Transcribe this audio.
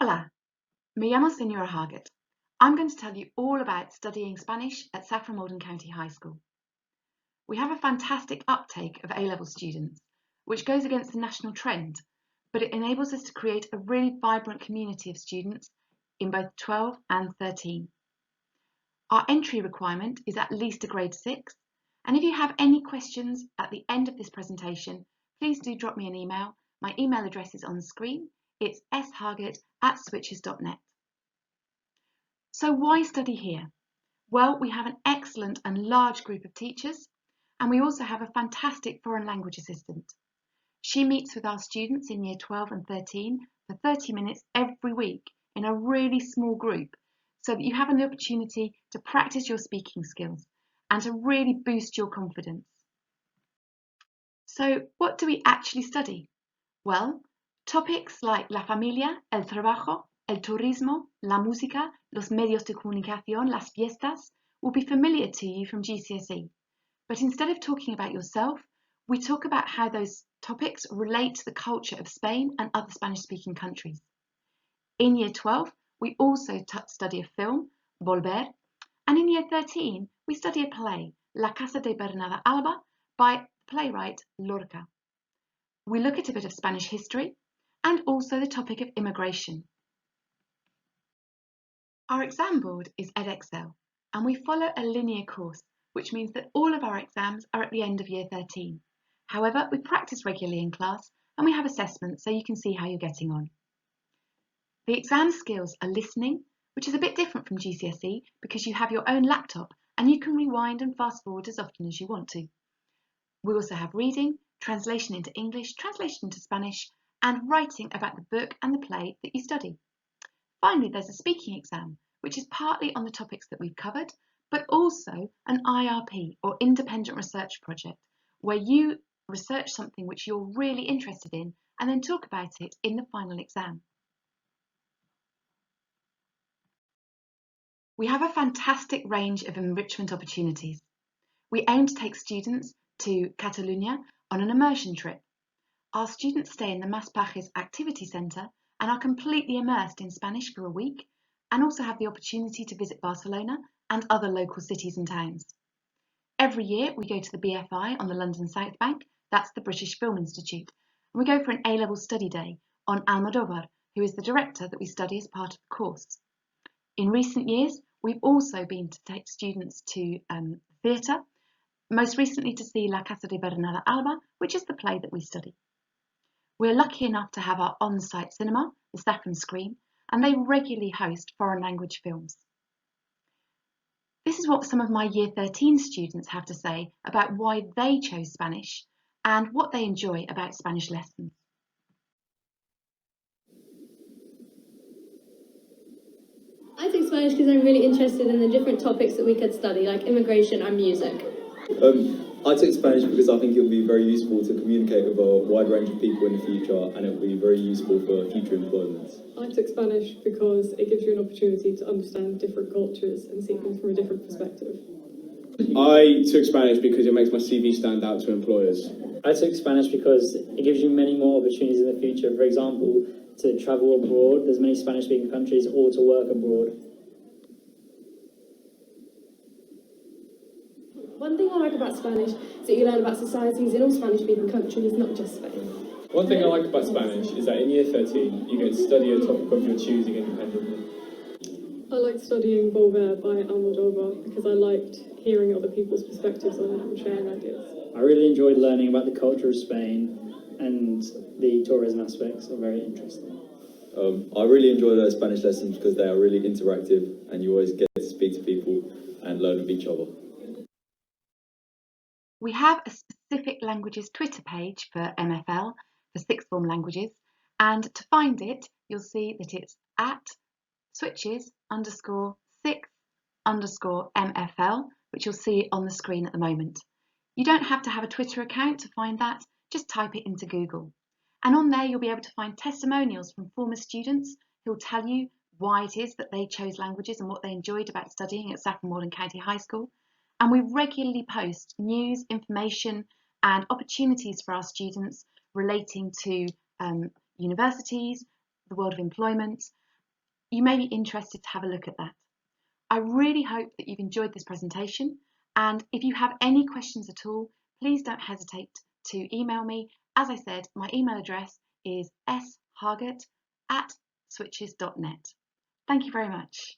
Hola, me llamo Señora Hargett. I'm going to tell you all about studying Spanish at Saffron Walden County High School. We have a fantastic uptake of A-level students, which goes against the national trend, but it enables us to create a really vibrant community of students in both 12 and 13. Our entry requirement is at least a grade 6, and if you have any questions at the end of this presentation, please do drop me an email. My email address is on the screen. It's shargett@switches.net. So why study here? Well, we have an excellent and large group of teachers, and we also have a fantastic foreign language assistant. She meets with our students in year 12 and 13 for 30 minutes every week in a really small group, so that you have an opportunity to practice your speaking skills and to really boost your confidence. So what do we actually study? Well, topics like la familia, el trabajo, el turismo, la música, los medios de comunicación, las fiestas will be familiar to you from GCSE. But instead of talking about yourself, we talk about how those topics relate to the culture of Spain and other Spanish-speaking countries. In year 12, we also study a film, Volver, and in year 13, we study a play, La Casa de Bernarda Alba, by playwright Lorca. We look at a bit of Spanish history and also the topic of immigration. Our exam board is Edexcel, and we follow a linear course, which means that all of our exams are at the end of year 13. However, we practice regularly in class and we have assessments so you can see how you're getting on. The exam skills are listening, which is a bit different from GCSE because you have your own laptop and you can rewind and fast forward as often as you want to. We also have reading, translation into English, translation into Spanish, and writing about the book and the play that you study. Finally, there's a speaking exam, which is partly on the topics that we've covered, but also an IRP, or independent research project, where you research something which you're really interested in and then talk about it in the final exam. We have a fantastic range of enrichment opportunities. We aim to take students to Catalonia on an immersion trip. Our students stay in the Mas Pajes Activity Centre and are completely immersed in Spanish for a week, and also have the opportunity to visit Barcelona and other local cities and towns. Every year we go to the BFI on the London South Bank, that's the British Film Institute, and we go for an A-level study day on Almodóvar, who is the director that we study as part of the course. In recent years, we've also been to take students to theatre, most recently to see La Casa de Bernarda Alba, which is the play that we study. We're lucky enough to have our on-site cinema, the Saffron Screen, and they regularly host foreign language films. This is what some of my Year 13 students have to say about why they chose Spanish and what they enjoy about Spanish lessons. I took Spanish because I'm really interested in the different topics that we could study, like immigration and music. I took Spanish because I think it will be very useful to communicate with a wide range of people in the future, and it will be very useful for future employment. I took Spanish because it gives you an opportunity to understand different cultures and see things from a different perspective. I took Spanish because it makes my CV stand out to employers. I took Spanish because it gives you many more opportunities in the future. For example, to travel abroad, there's many Spanish-speaking countries, or to work abroad. One thing I like about Spanish is that you learn about societies in all Spanish-speaking countries, not just Spain. One thing I like about Spanish is that in year 13, you get to study a topic of your choosing independently. I liked studying Volver by Almodóvar because I liked hearing other people's perspectives on it and sharing ideas. I really enjoyed learning about the culture of Spain, and the tourism aspects are very interesting. I really enjoy those Spanish lessons because they are really interactive and you always get to speak to people and learn of each other. We have a specific languages Twitter page for MFL, for sixth form languages, and to find it, you'll see that it's at switches_6_MFL, which you'll see on the screen at the moment. You don't have to have a Twitter account to find that, just type it into Google. And on there, you'll be able to find testimonials from former students who'll tell you why it is that they chose languages and what they enjoyed about studying at Saffron Walden County High School. And we regularly post news, information and opportunities for our students relating to universities, the world of employment, you may be interested to have a look at that. I really hope that you've enjoyed this presentation, and if you have any questions at all, please don't hesitate to email me. As I said, my email address is shargett@switches.net. Thank you very much.